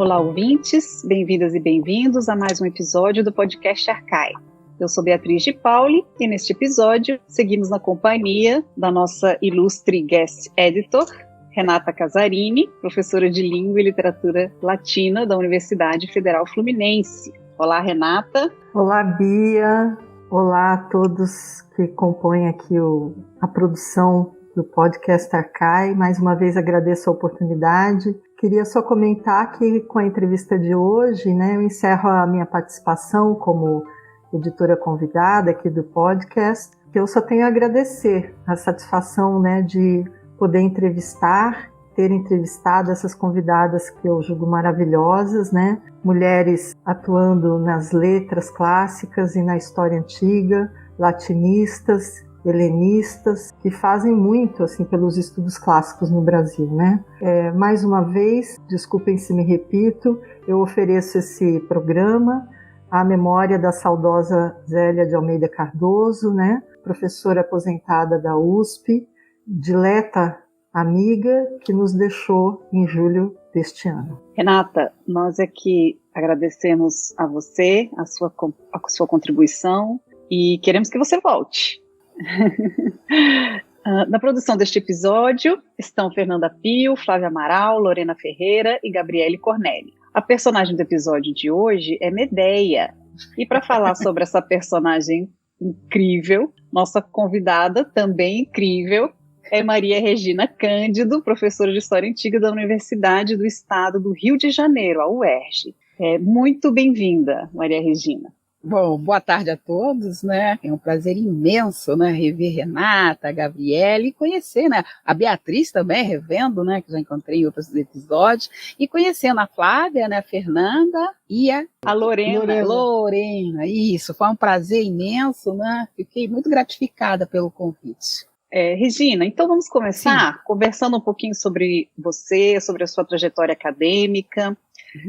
Olá, ouvintes, bem-vindas e bem-vindos a mais um episódio do podcast Arcai. Eu sou Beatriz de Pauli e neste episódio seguimos na companhia da nossa ilustre guest editor, Renata Casarini, professora de Língua e Literatura Latina da Universidade Federal Fluminense. Olá, Renata. Olá, Bia. Olá a todos que compõem aqui a produção do podcast Arcai. Mais uma vez agradeço a oportunidade. Queria só comentar que com a entrevista de hoje, eu encerro a minha participação como editora convidada aqui do podcast, que eu só tenho a agradecer a satisfação, de poder ter entrevistado essas convidadas que eu julgo maravilhosas, mulheres atuando nas letras clássicas e na história antiga, latinistas, helenistas, que fazem muito pelos estudos clássicos no Brasil. Mais uma vez, desculpem se me repito, eu ofereço esse programa à memória da saudosa Zélia de Almeida Cardoso, professora aposentada da USP, dileta amiga que nos deixou em julho deste ano. Renata, nós aqui agradecemos a você, a sua contribuição e queremos que você volte. Na produção deste episódio estão Fernanda Pio, Flávia Amaral, Lorena Ferreira e Gabriele Corneli. A personagem do episódio de hoje é Medeia. E para falar sobre essa personagem incrível, nossa convidada também incrível é Maria Regina Cândido, professora de História Antiga da Universidade do Estado do Rio de Janeiro, a UERJ. Muito bem-vinda, Maria Regina. Bom, boa tarde a todos, É um prazer imenso, rever Renata, a Gabriele e conhecer, a Beatriz também, revendo, que já encontrei em outros episódios, e conhecendo a Flávia, a Fernanda e a Lorena. Isso, foi um prazer imenso, Fiquei muito gratificada pelo convite. Regina, então vamos começar conversando um pouquinho sobre você, sobre a sua trajetória acadêmica.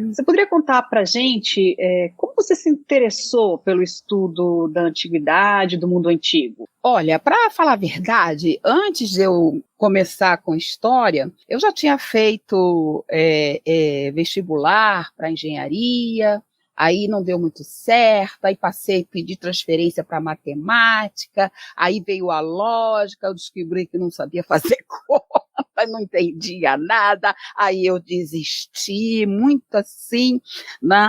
Você poderia contar para a gente como você se interessou pelo estudo da antiguidade, do mundo antigo? Olha, para falar a verdade, antes de eu começar com história, eu já tinha feito vestibular para engenharia, aí não deu muito certo, aí pedi transferência para matemática, aí veio a lógica, eu descobri que não sabia fazer conta, não entendia nada, aí eu desisti, muito assim,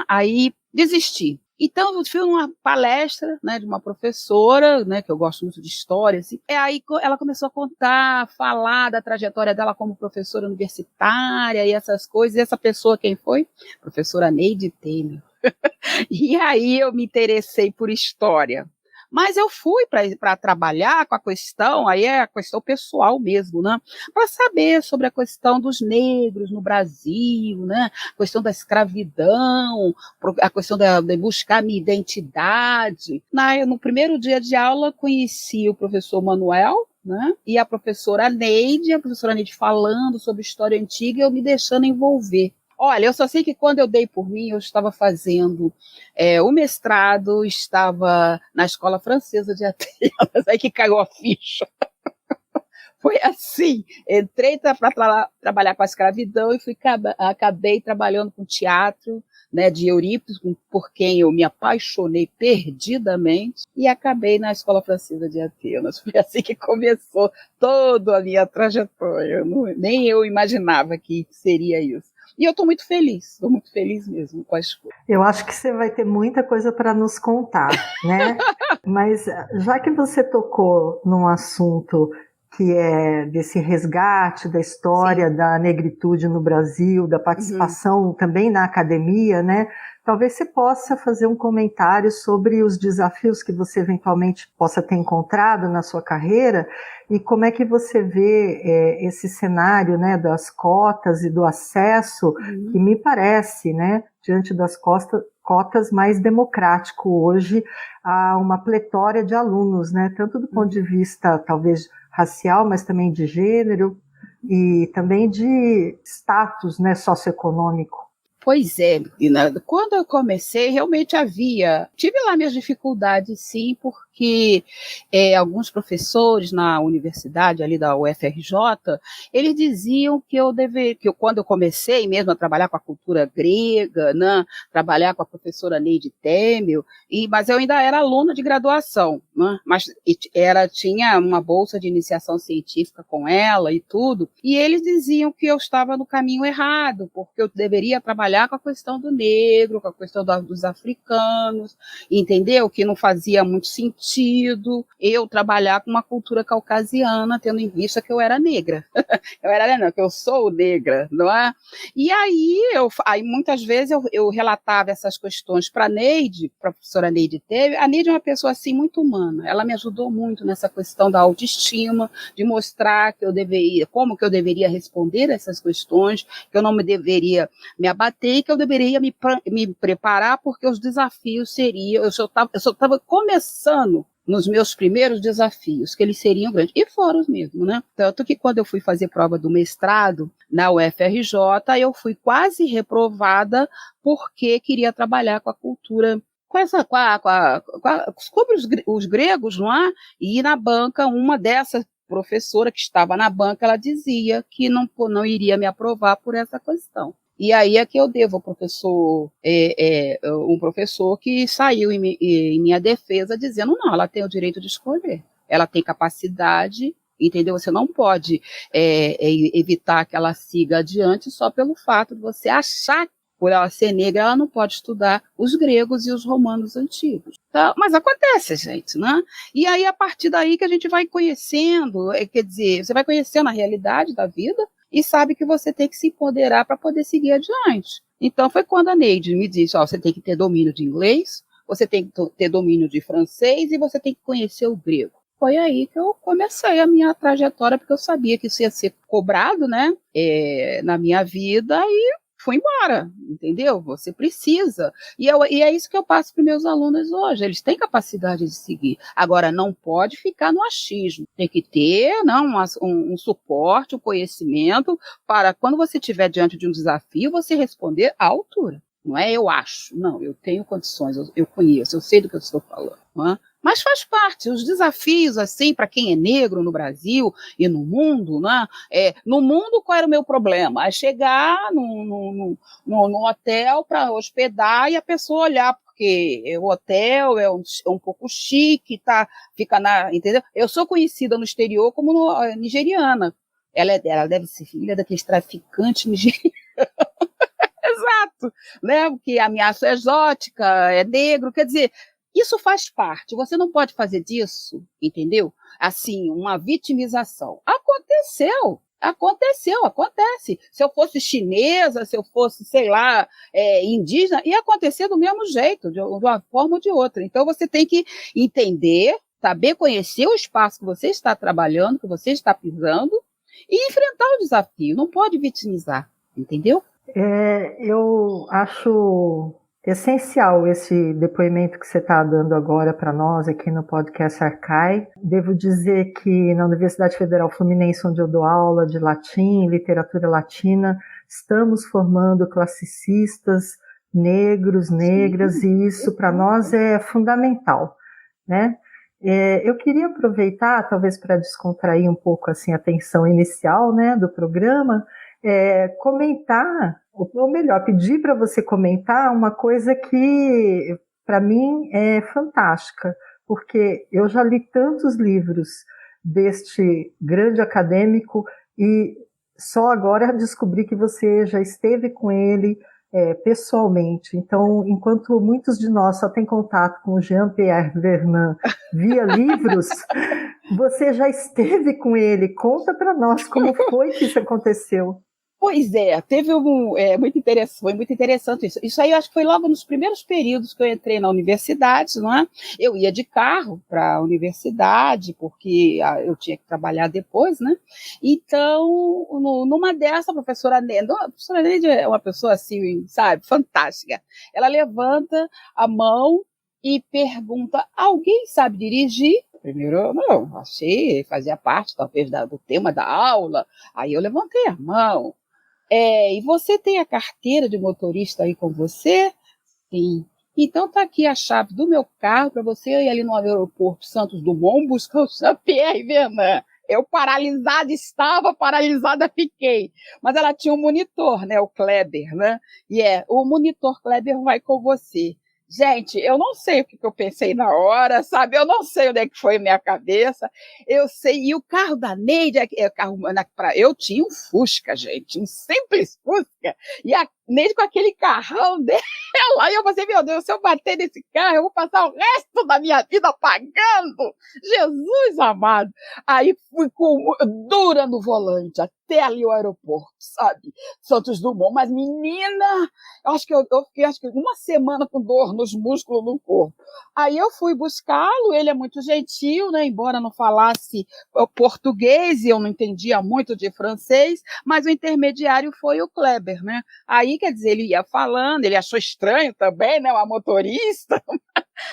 aí desisti. Então, eu fui numa palestra, de uma professora, que eu gosto muito de história, e aí ela começou a contar, falar da trajetória dela como professora universitária e essas coisas, e essa pessoa quem foi? Professora Neide Temer. E aí eu me interessei por história. Mas eu fui para trabalhar com a questão, aí é a questão pessoal mesmo, para saber sobre a questão dos negros no Brasil, a questão da escravidão, a questão de buscar minha identidade. No primeiro dia de aula, conheci o professor Manuel, e a professora Neide falando sobre história antiga e eu me deixando envolver. Olha, eu só sei que quando eu dei por mim, eu estava fazendo o mestrado, estava na Escola Francesa de Atenas, aí que caiu a ficha. Foi assim, entrei para trabalhar com a escravidão e acabei trabalhando com teatro, de Eurípides, por quem eu me apaixonei perdidamente, e acabei na Escola Francesa de Atenas. Foi assim que começou toda a minha trajetória, nem eu imaginava que seria isso. E eu estou muito feliz mesmo com a escolha. Eu acho que você vai ter muita coisa para nos contar, Mas já que você tocou num assunto que é desse resgate da história da negritude no Brasil, da participação também na academia, talvez você possa fazer um comentário sobre os desafios que você eventualmente possa ter encontrado na sua carreira e como é que você vê esse cenário, das cotas e do acesso, que me parece, diante das cotas mais democrático hoje, a uma pletória de alunos, tanto do ponto de vista, talvez, racial, mas também de gênero e também de status, socioeconômico. Pois quando eu comecei, realmente tive lá minhas dificuldades, sim, porque porque alguns professores na universidade ali da UFRJ, eles diziam que quando eu comecei mesmo a trabalhar com a cultura grega, né, trabalhar com a professora Neide Temel, mas eu ainda era aluna de graduação, né, mas tinha uma bolsa de iniciação científica com ela e tudo, e eles diziam que eu estava no caminho errado, porque eu deveria trabalhar com a questão do negro, com a questão dos africanos, entendeu? Que não fazia muito sentido eu trabalhar com uma cultura caucasiana, tendo em vista que eu era negra. Que eu sou negra, não é? E aí muitas vezes eu relatava essas questões para a Neide, para a professora Neide Teve. A Neide é uma pessoa assim muito humana, ela me ajudou muito nessa questão da autoestima, de mostrar como que eu deveria responder essas questões, que eu não deveria me abater e que eu deveria me preparar, porque os desafios seriam, eu só estava começando nos meus primeiros desafios, que eles seriam grandes, e foram os mesmos, né? Tanto que quando eu fui fazer prova do mestrado na UFRJ, eu fui quase reprovada porque queria trabalhar com a cultura, sobre os gregos, não é? E na banca, uma dessas professora que estava na banca, ela dizia que não iria me aprovar por essa questão. E aí é que eu devo ao professor, um professor que saiu em minha defesa dizendo, não, ela tem o direito de escolher, ela tem capacidade, entendeu? Você não pode evitar que ela siga adiante só pelo fato de você achar que por ela ser negra, ela não pode estudar os gregos e os romanos antigos. Então, mas acontece, gente, né? E aí, a partir daí que a gente vai conhecendo, quer dizer, você vai conhecendo a realidade da vida, e sabe que você tem que se empoderar para poder seguir adiante. Então, foi quando a Neide me disse, você tem que ter domínio de inglês, você tem que ter domínio de francês e você tem que conhecer o grego. Foi aí que eu comecei a minha trajetória, porque eu sabia que isso ia ser cobrado, né, na minha vida, e fui embora, entendeu? Você precisa. E é isso que eu passo para os meus alunos hoje. Eles têm capacidade de seguir. Agora, não pode ficar no achismo. Tem que ter um suporte, um conhecimento, para quando você estiver diante de um desafio, você responder à altura. Não é eu acho. Não, eu tenho condições, eu conheço, eu sei do que eu estou falando. Não é? Mas faz parte, os desafios, assim, para quem é negro no Brasil e no mundo, né? No mundo, qual era o meu problema? É chegar num hotel para hospedar e a pessoa olhar, porque o hotel é um pouco chique, entendeu? Eu sou conhecida no exterior como nigeriana. Ela deve ser filha daqueles traficantes nigerianos. Exato, né? Que ameaça exótica, é negro, quer dizer, isso faz parte, você não pode fazer disso, entendeu? Assim, uma vitimização. Acontece. Se eu fosse chinesa, se eu fosse, sei lá, indígena, ia acontecer do mesmo jeito, de uma forma ou de outra. Então, você tem que entender, saber conhecer o espaço que você está trabalhando, que você está pisando, e enfrentar o desafio, não pode vitimizar, entendeu? Eu acho essencial esse depoimento que você está dando agora para nós aqui no podcast Arcai. Devo dizer que na Universidade Federal Fluminense, onde eu dou aula de latim, literatura latina, estamos formando classicistas negros, negras, e isso para nós é fundamental, né? Eu queria aproveitar, talvez para descontrair um pouco assim, a tensão inicial, né, do programa, comentar, ou melhor, pedir para você comentar uma coisa que, para mim, é fantástica, porque eu já li tantos livros deste grande acadêmico e só agora descobri que você já esteve com ele pessoalmente. Então, enquanto muitos de nós só têm contato com Jean-Pierre Vernant via livros, você já esteve com ele. Conta para nós como foi que isso aconteceu. Pois foi muito interessante isso. Isso aí eu acho que foi logo nos primeiros períodos que eu entrei na universidade, não é? Eu ia de carro para a universidade, porque eu tinha que trabalhar depois, né? Então, numa dessa, a professora Neide é uma pessoa assim, sabe, fantástica. Ela levanta a mão e pergunta, alguém sabe dirigir? Primeiro, eu não, achei, fazia parte talvez do tema da aula, aí eu levantei a mão. E você tem a carteira de motorista aí com você? Sim. Então tá aqui a chave do meu carro para você ir ali no aeroporto Santos Dumont buscar o Jean-Pierre Vernant. Eu paralisada fiquei. Mas ela tinha um monitor, né, o Kleber, né? E o monitor Kleber vai com você. Gente, eu não sei o que eu pensei na hora, sabe? Eu não sei onde é que foi a minha cabeça. Eu sei. E o carro da Neide, eu tinha um Fusca, gente, um simples Fusca. E a Neide com aquele carrão dela. E eu pensei, meu Deus, se eu bater nesse carro, eu vou passar o resto da minha vida pagando. Jesus amado. Aí fui dura no volante, até ali o aeroporto, sabe? Santos Dumont. Mas, menina, eu fiquei uma semana com dor nos músculos no corpo. Aí eu fui buscá-lo, ele é muito gentil, né? Embora não falasse português e eu não entendia muito de francês, mas o intermediário foi o Kleber, né? Aí, quer dizer, ele ia falando, ele achou estranho também, né? Uma motorista,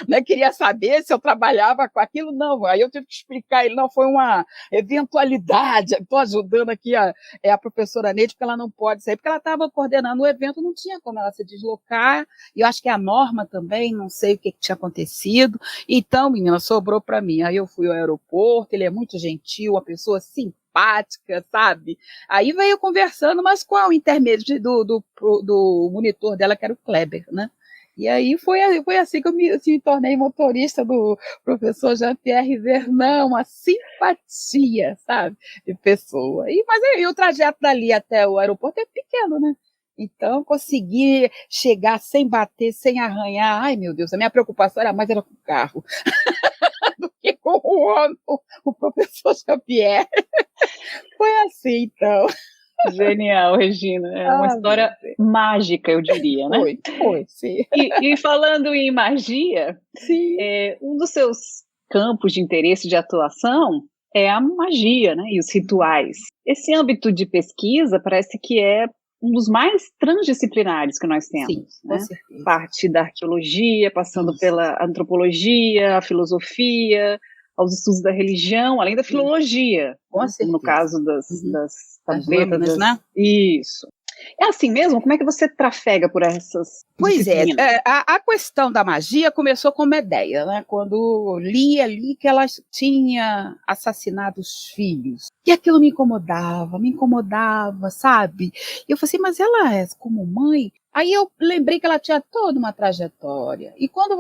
né? Queria saber se eu trabalhava com aquilo, não. Aí eu tive que explicar, ele não foi uma eventualidade. Estou ajudando aqui a professora Neide, porque ela não pode sair, porque ela estava coordenando o evento, não tinha como ela se deslocar, e eu acho que a Norma também, não sei o que tinha acontecido. Então, menina, sobrou para mim. Aí eu fui ao aeroporto, ele é muito gentil, uma pessoa simpática, sabe? Aí veio conversando, mas qual o intermédio do monitor dela, que era o Kleber, né? E aí foi assim que eu me tornei motorista do professor Jean-Pierre Vernant, uma simpatia, sabe, de pessoa. Mas aí o trajeto dali até o aeroporto é pequeno, né? Então, consegui chegar sem bater, sem arranhar. Ai, meu Deus, a minha preocupação era com o carro do que com o professor Jean-Pierre. Foi assim, então. Genial, Regina. É uma história mágica, eu diria, né? Foi, sim. E falando em magia, sim. Um dos seus campos de interesse de atuação é a magia, né? E os rituais. Esse âmbito de pesquisa parece que é um dos mais transdisciplinares que nós temos. Sim, né? Com certeza. Parte da arqueologia, passando pela antropologia, a filosofia, aos estudos da religião, além da filologia, Com certeza. no caso das lâminas, né? Isso. É assim mesmo? Como é que você trafega por essas disciplinas? A questão da magia começou com Medeia, né? Quando li ali que ela tinha assassinado os filhos. E aquilo me incomodava, sabe? E eu falei assim, mas ela é como mãe? Aí eu lembrei que ela tinha toda uma trajetória. E quando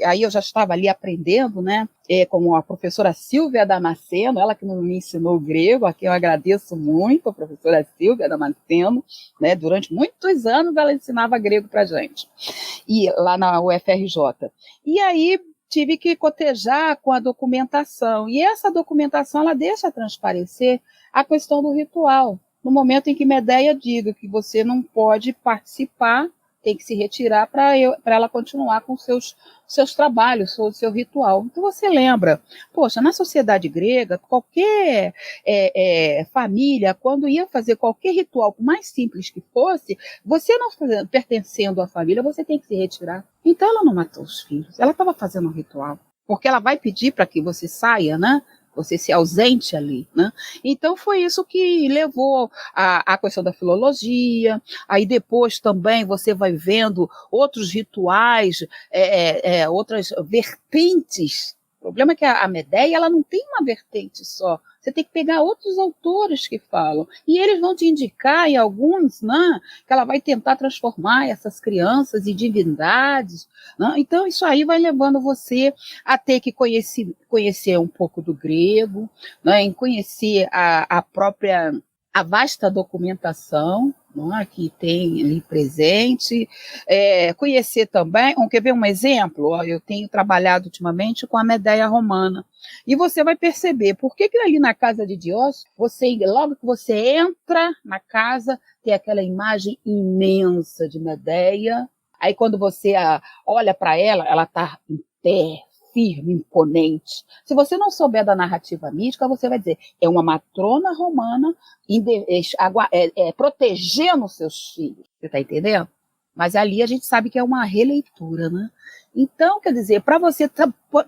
aí eu já estava ali aprendendo, né? Com a professora Silvia Damasceno, ela que me ensinou grego, a quem eu agradeço muito, a professora Silvia Damasceno, né? Durante muitos anos ela ensinava grego para gente, e lá na UFRJ. E aí tive que cotejar com a documentação, e essa documentação ela deixa transparecer a questão do ritual. No momento em que Medeia diga que você não pode participar, tem que se retirar para ela continuar com seus trabalhos, o seu ritual. Então você lembra, poxa, na sociedade grega, qualquer família, quando ia fazer qualquer ritual, por mais simples que fosse, você não pertencendo à família, você tem que se retirar. Então ela não matou os filhos, ela estava fazendo um ritual, porque ela vai pedir para que você saia, né? Você se ausente ali, né? Então foi isso que levou à questão da filologia. Aí depois também você vai vendo outros rituais, outras vertentes. O problema é que a Medeia ela não tem uma vertente só. Você tem que pegar outros autores que falam. E eles vão te indicar, em alguns, né, que ela vai tentar transformar essas crianças em divindades. Né? Então, isso aí vai levando você a ter que conhecer um pouco do grego, né, em conhecer a vasta documentação, que tem ali presente, conhecer também, quer ver um exemplo? Eu tenho trabalhado ultimamente com a Medeia romana, e você vai perceber, por que ali na casa de Diós, logo que você entra na casa, tem aquela imagem imensa de Medeia, aí quando você olha para ela está em pé, firme, imponente. Se você não souber da narrativa mística, você vai dizer, é uma matrona romana protegendo seus filhos. Você está entendendo? Mas ali a gente sabe que é uma releitura, né? Então, quer dizer, para você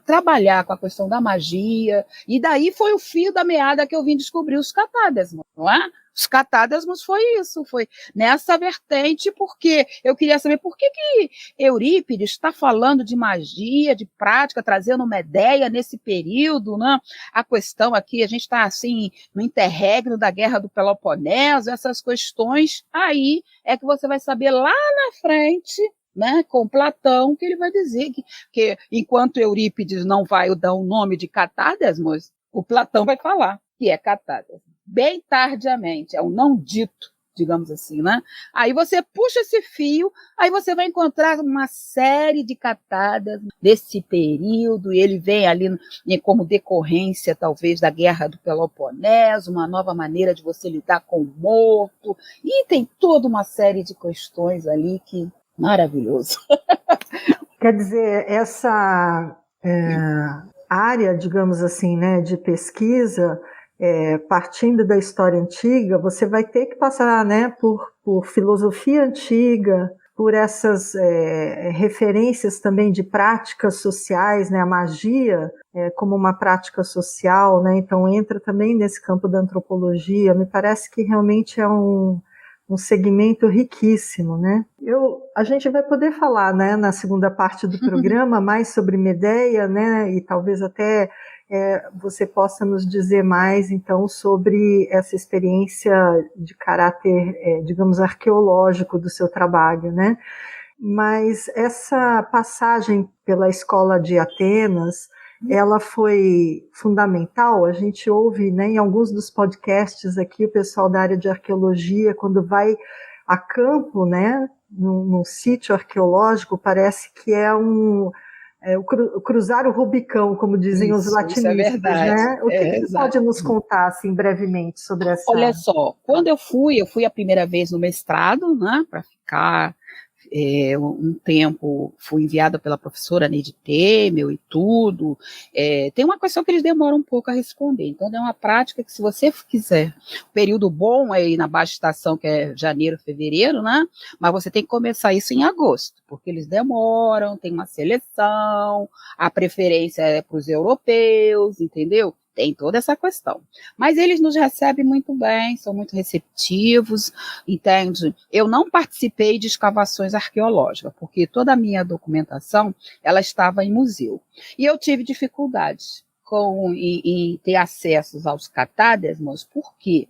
trabalhar com a questão da magia, e daí foi o fio da meada que eu vim descobrir os catábes, não é? Os catádesmos foi isso, foi nessa vertente, porque eu queria saber por que Eurípides está falando de magia, de prática, trazendo Medeia nesse período, né? A questão aqui, a gente está assim, no interregno da Guerra do Peloponeso, essas questões, aí é que você vai saber lá na frente, né, com Platão, que ele vai dizer que enquanto Eurípides não vai dar o nome de catádesmos, o Platão vai falar que é catádesmo. Bem tardiamente, é um não dito, digamos assim, né? Aí você puxa esse fio, aí você vai encontrar uma série de catádesmos desse período, e ele vem ali como decorrência, talvez, da Guerra do Peloponeso, uma nova maneira de você lidar com o morto, e tem toda uma série de questões ali que maravilhoso. Quer dizer, essa área, digamos assim, né, de pesquisa, partindo da história antiga, você vai ter que passar, né, por filosofia antiga, por essas referências também de práticas sociais, né, a magia como uma prática social, né, então entra também nesse campo da antropologia. Me parece que realmente é um segmento riquíssimo, né? A gente vai poder falar, né, na segunda parte do programa mais sobre Medeia, né, e talvez até você possa nos dizer mais, então, sobre essa experiência de caráter, digamos, arqueológico do seu trabalho, né? Mas essa passagem pela escola de Atenas, ela foi fundamental. A gente ouve, né, em alguns dos podcasts aqui, o pessoal da área de arqueologia, quando vai a campo, né, num sítio arqueológico, parece que é cruzar o Rubicão, como dizem os latinistas, isso é verdade. né? O que você pode nos contar, assim, brevemente sobre essa... Olha só, quando eu fui a primeira vez no mestrado, né, para ficar um tempo, fui enviada pela professora Neide Temel e tudo. Tem uma questão que eles demoram um pouco a responder, então é uma prática que, se você quiser, o período bom é ir na baixa estação, que é janeiro, fevereiro, né? Mas você tem que começar isso em agosto, porque eles demoram, tem uma seleção, a preferência é para os europeus, entendeu? Tem toda essa questão. Mas eles nos recebem muito bem, são muito receptivos, entende? Eu não participei de escavações arqueológicas, porque toda a minha documentação, ela estava em museu. E eu tive dificuldades em ter acesso aos catádesmos. Por quê?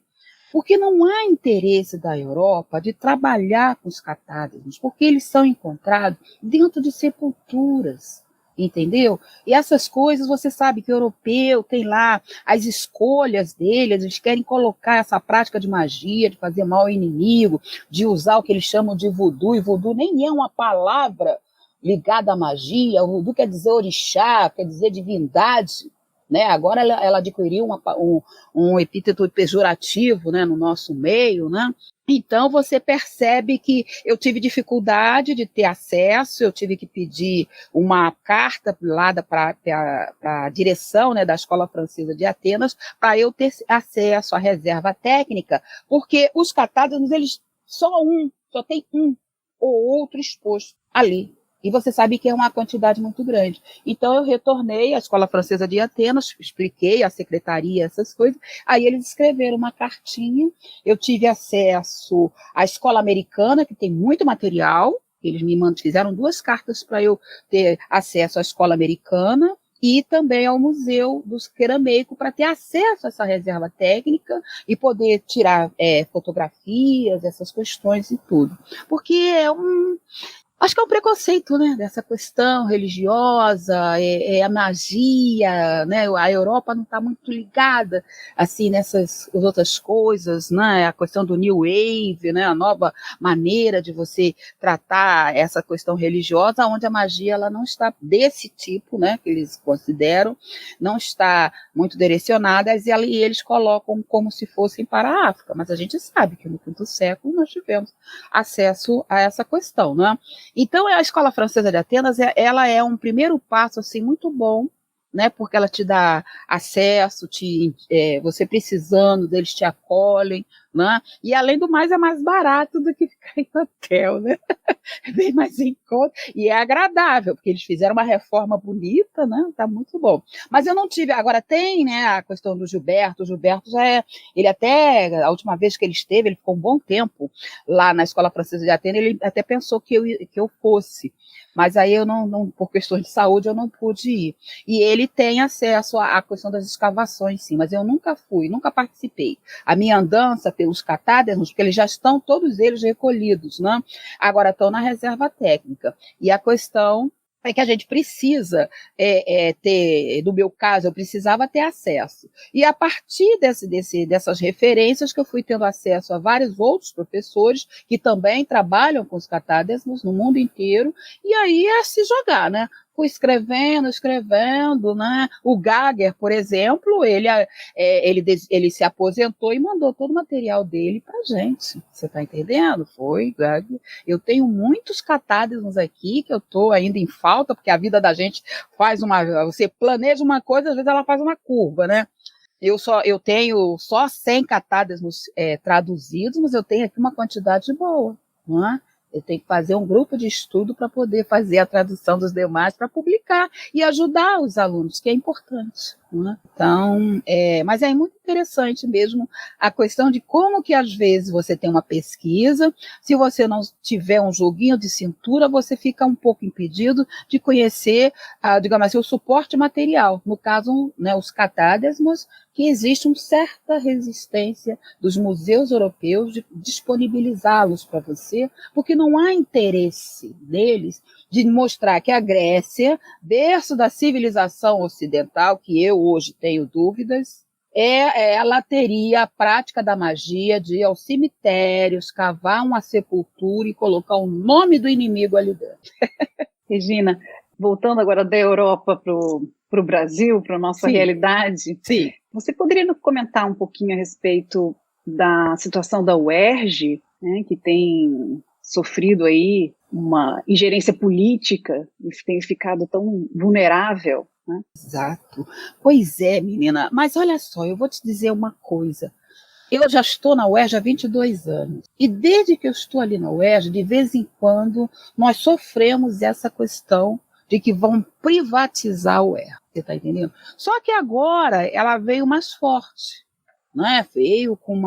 Porque não há interesse da Europa de trabalhar com os catádesmos, porque eles são encontrados dentro de sepulturas. Entendeu? E essas coisas, você sabe que o europeu tem lá as escolhas deles, eles querem colocar essa prática de magia, de fazer mal ao inimigo, de usar o que eles chamam de voodoo, e voodoo nem é uma palavra ligada à magia, o voodoo quer dizer orixá, quer dizer divindade, né? Agora ela adquiriu um epíteto pejorativo, né, no nosso meio, né? Então, você percebe que eu tive dificuldade de ter acesso, eu tive que pedir uma carta lá para a direção, né, da Escola Francesa de Atenas, para eu ter acesso à reserva técnica, porque os catádesmos, eles só tem um ou outro exposto ali. E você sabe que é uma quantidade muito grande. Então, eu retornei à Escola Francesa de Atenas, expliquei à secretaria essas coisas, aí eles escreveram uma cartinha, eu tive acesso à Escola Americana, que tem muito material, eles me fizeram 2 cartas para eu ter acesso à Escola Americana, e também ao Museu do Querameico, para ter acesso a essa reserva técnica e poder tirar fotografias, essas questões e tudo. Porque acho que é um preconceito, né, dessa questão religiosa, a magia, né, a Europa não está muito ligada, assim, nessas outras coisas, né, a questão do New Wave, né, a nova maneira de você tratar essa questão religiosa, onde a magia, ela não está desse tipo, né, que eles consideram, não está muito direcionada, e eles colocam como se fossem para a África, mas a gente sabe que no V século nós tivemos acesso a essa questão, né. Então, a Escola Francesa de Atenas, ela é um primeiro passo, assim, muito bom, né, porque ela te dá acesso, você precisando, eles te acolhem, né, e além do mais é mais barato do que ficar em hotel, né, é bem mais em conta, e é agradável, porque eles fizeram uma reforma bonita, né, tá muito bom. Mas eu não tive, agora tem, né, a questão do Gilberto, o Gilberto ele até, a última vez que ele esteve, ele ficou um bom tempo lá na Escola Francesa de Atenas, ele até pensou que eu fosse, mas aí eu não, por questões de saúde, eu não pude ir. E ele tem acesso à questão das escavações, sim, mas eu nunca fui, nunca participei. A minha andança pelos catáderos, porque eles já estão todos eles recolhidos, né? Agora estão na reserva técnica. E a questão é que a gente precisa ter, no meu caso, eu precisava ter acesso. E a partir dessas referências que eu fui tendo acesso a vários outros professores que também trabalham com os catádesmos no mundo inteiro, e aí é se jogar, né? Fui escrevendo, né? O Gager, por exemplo, ele se aposentou e mandou todo o material dele para gente. Você está entendendo? Foi, Gager. Eu tenho muitos catádesmos aqui que eu estou ainda em falta, porque a vida da gente você planeja uma coisa, às vezes ela faz uma curva, né? Eu tenho só 100 catádesmos traduzidos, mas eu tenho aqui uma quantidade boa, não é? Eu tenho que fazer um grupo de estudo para poder fazer a tradução dos demais para publicar e ajudar os alunos, que é importante. Né? Então, mas é muito interessante mesmo a questão de como que às vezes você tem uma pesquisa, se você não tiver um joguinho de cintura, você fica um pouco impedido de conhecer, digamos assim, o suporte material. No caso, né, os catádesmos, que existe uma certa resistência dos museus europeus de disponibilizá-los para você, porque não há interesse deles de mostrar que a Grécia, berço da civilização ocidental, que eu hoje tenho dúvidas, ela teria a prática da magia de ir aos cemitérios, cavar uma sepultura e colocar o nome do inimigo ali dentro. Regina, voltando agora da Europa para o Brasil, para a nossa realidade, sim. Você poderia nos comentar um pouquinho a respeito da situação da UERJ, né, que tem sofrido aí uma ingerência política e tem ficado tão vulnerável, né? Exato. Pois é, menina, mas olha só, eu vou te dizer uma coisa. Eu já estou na UERJ há 22 anos. E desde que eu estou ali na UERJ, de vez em quando, nós sofremos essa questão de que vão privatizar a UERJ. Você está entendendo? Só que agora ela veio mais forte. Né? Veio com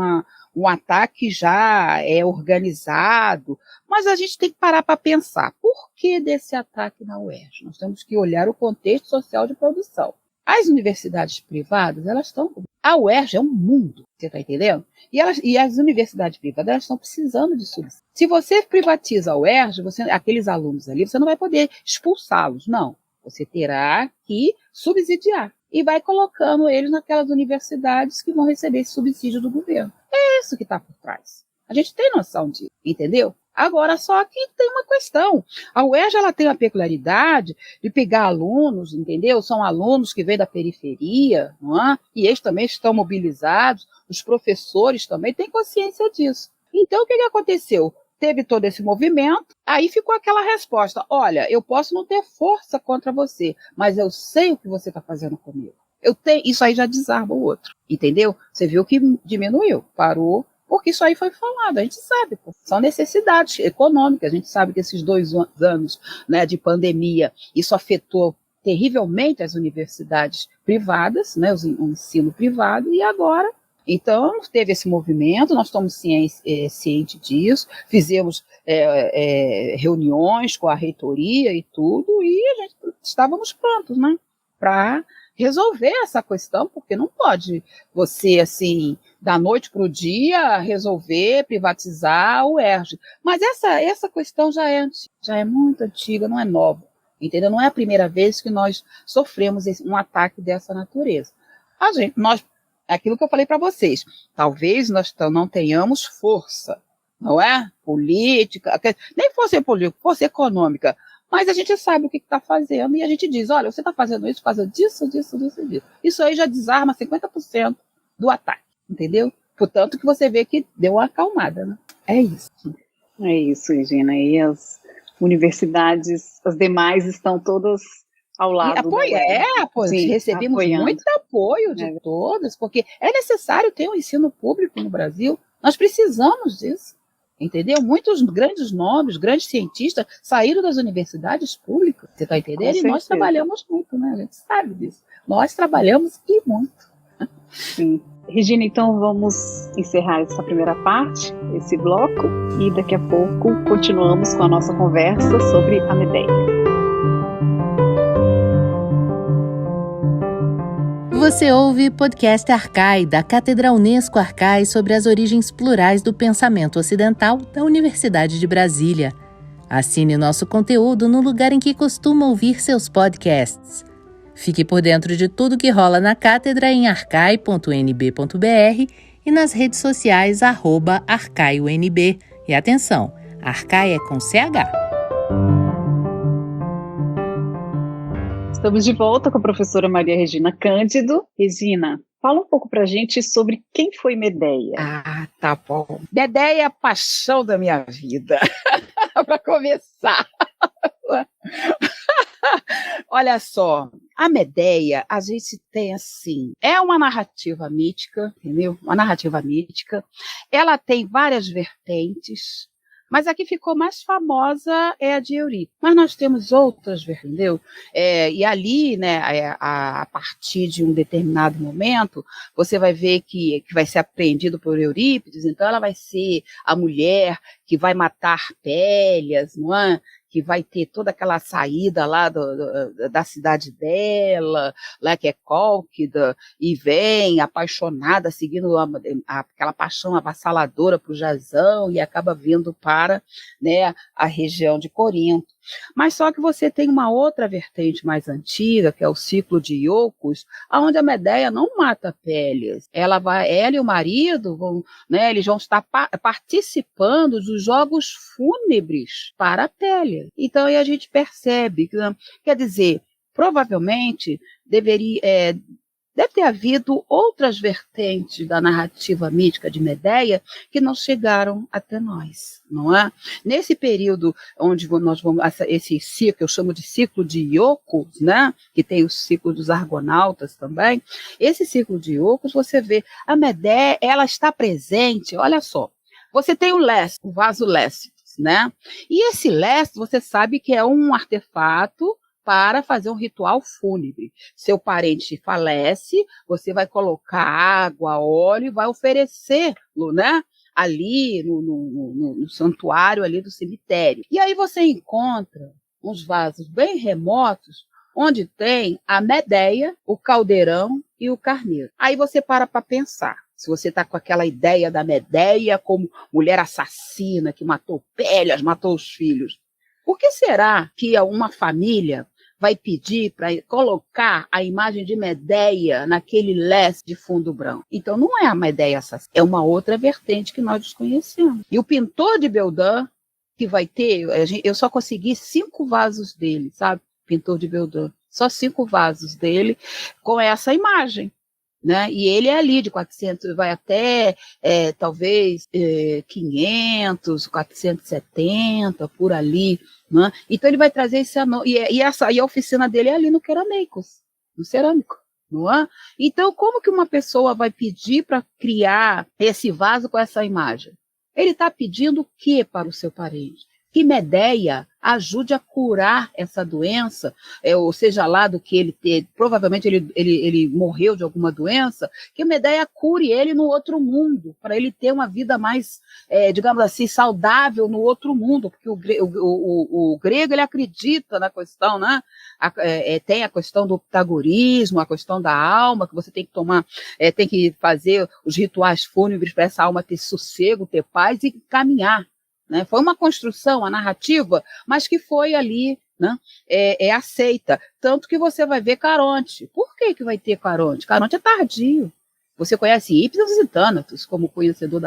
um ataque já organizado. Mas a gente tem que parar para pensar. Por que desse ataque na UERJ? Nós temos que olhar o contexto social de produção. As universidades privadas, elas estão... A UERJ é um mundo, você está entendendo? E as universidades privadas, elas estão precisando de subsídio. Se você privatiza a UERJ, aqueles alunos ali, você não vai poder expulsá-los, não. Você terá que subsidiar. E vai colocando eles naquelas universidades que vão receber esse subsídio do governo. É isso que está por trás. A gente tem noção disso, entendeu? Agora, só que tem uma questão. A UERJ ela tem a peculiaridade de pegar alunos, entendeu? São alunos que vêm da periferia, não é? E eles também estão mobilizados, os professores também têm consciência disso. Então, o que aconteceu? Teve todo esse movimento, aí ficou aquela resposta, olha, eu posso não ter força contra você, mas eu sei o que você está fazendo comigo. Isso aí já desarma o outro, entendeu? Você viu que diminuiu, parou, porque isso aí foi falado, a gente sabe, são necessidades econômicas, a gente sabe que esses 2 anos, né, de pandemia, isso afetou terrivelmente as universidades privadas, né, o ensino privado, e agora, então, teve esse movimento, nós estamos cientes disso, fizemos reuniões com a reitoria e tudo, e estávamos prontos, né, para resolver essa questão, porque não pode você, assim, da noite para o dia, resolver privatizar o UERJ. Mas essa questão já é muito antiga, não é nova, entendeu? Não é a primeira vez que nós sofremos um ataque dessa natureza. Aquilo que eu falei para vocês, talvez nós não tenhamos força, não é? Política, nem fosse política, fosse econômica, mas a gente sabe o que está fazendo e a gente diz, olha, você está fazendo isso por causa disso. Isso aí já desarma 50% do ataque, entendeu? Portanto, que você vê que deu uma acalmada, né? É isso. É isso, Regina. E as universidades, as demais, estão todas ao lado da Web. Recebemos apoiando. muito apoio de todas, porque é necessário ter um ensino público no Brasil. Nós precisamos disso, entendeu? Muitos grandes nomes, grandes cientistas saíram das universidades públicas, você está entendendo? E nós trabalhamos muito, né? A gente sabe disso. Nós trabalhamos e muito. Sim. Regina, então vamos encerrar essa primeira parte, esse bloco, e daqui a pouco continuamos com a nossa conversa sobre a Medeia. Você ouve podcast Arcai, da Cátedra Unesco Arcai, sobre as origens plurais do pensamento ocidental da Universidade de Brasília. Assine nosso conteúdo no lugar em que costuma ouvir seus podcasts. Fique por dentro de tudo que rola na cátedra em arcai.unb.br e nas redes sociais @arcaiunb. E atenção, Arcai é com CH. Estamos de volta com a professora Maria Regina Cândido. Regina, fala um pouco pra gente sobre quem foi Medeia. Ah, tá bom. Medeia é a paixão da minha vida. Para começar. Olha só, a Medeia, a gente tem assim, é uma narrativa mítica, entendeu? Uma narrativa mítica. Ela tem várias vertentes, mas a que ficou mais famosa é a de Eurípides. Mas nós temos outras, entendeu? E ali, né, a partir de um determinado momento, você vai ver que vai ser apreendido por Eurípides, então ela vai ser a mulher que vai matar Pélias, não é? Que vai ter toda aquela saída lá da cidade dela, lá que é Cólquida, e vem apaixonada, seguindo aquela paixão avassaladora para o Jasão, e acaba vindo para, né, a região de Corinto. Mas só que você tem uma outra vertente mais antiga, que é o ciclo de Iolcos, onde a Medeia não mata Pélias. Ela e o marido vão, né, eles vão estar participando dos jogos fúnebres para Pélias. Então aí a gente percebe, quer dizer, provavelmente deve ter havido outras vertentes da narrativa mítica de Medeia que não chegaram até nós, não é? Nesse período onde nós vamos, esse ciclo, eu chamo de ciclo de Iolcos, né? Que tem o ciclo dos argonautas também, esse ciclo de Iolcos, você vê, a Medeia, ela está presente, olha só, você tem o vaso Lécitos, né? E esse Lécitos, você sabe que é um artefato para fazer um ritual fúnebre. Seu parente falece, você vai colocar água, óleo e vai oferecê-lo, né? Ali no santuário ali do cemitério. E aí você encontra uns vasos bem remotos, onde tem a Medeia, o caldeirão e o carneiro. Aí você para pensar. Se você está com aquela ideia da Medeia como mulher assassina que matou Pélias, matou os filhos, por que será que uma família vai pedir para colocar a imagem de Medeia naquele leste de fundo branco? Então não é a Medeia assassina, é uma outra vertente que nós desconhecemos. E o pintor de Beldam, que vai ter, eu só consegui 5 vasos dele, sabe? Pintor de Beldam, só 5 vasos dele com essa imagem. Né? E ele é ali de 400, vai até talvez 500, 470, por ali. Né? Então ele vai trazer esse e a oficina dele é ali no Querameicos, no cerâmico. Não é? Então como que uma pessoa vai pedir para criar esse vaso com essa imagem? Ele está pedindo o que para o seu parente? Que Medeia ajude a curar essa doença, ou seja lá do que ele teve, provavelmente ele morreu de alguma doença, que Medeia cure ele no outro mundo, para ele ter uma vida mais, digamos assim, saudável no outro mundo, porque o grego ele acredita na questão, né? Tem a questão do pitagorismo, a questão da alma, que você tem que tomar, tem que fazer os rituais fúnebres para essa alma ter sossego, ter paz e caminhar. Né? Foi uma construção, a narrativa, mas que foi ali, né? Aceita. Tanto que você vai ver Caronte. Por que vai ter Caronte? Caronte é tardio. Você conhece Hippias e Thânatos como conhecedor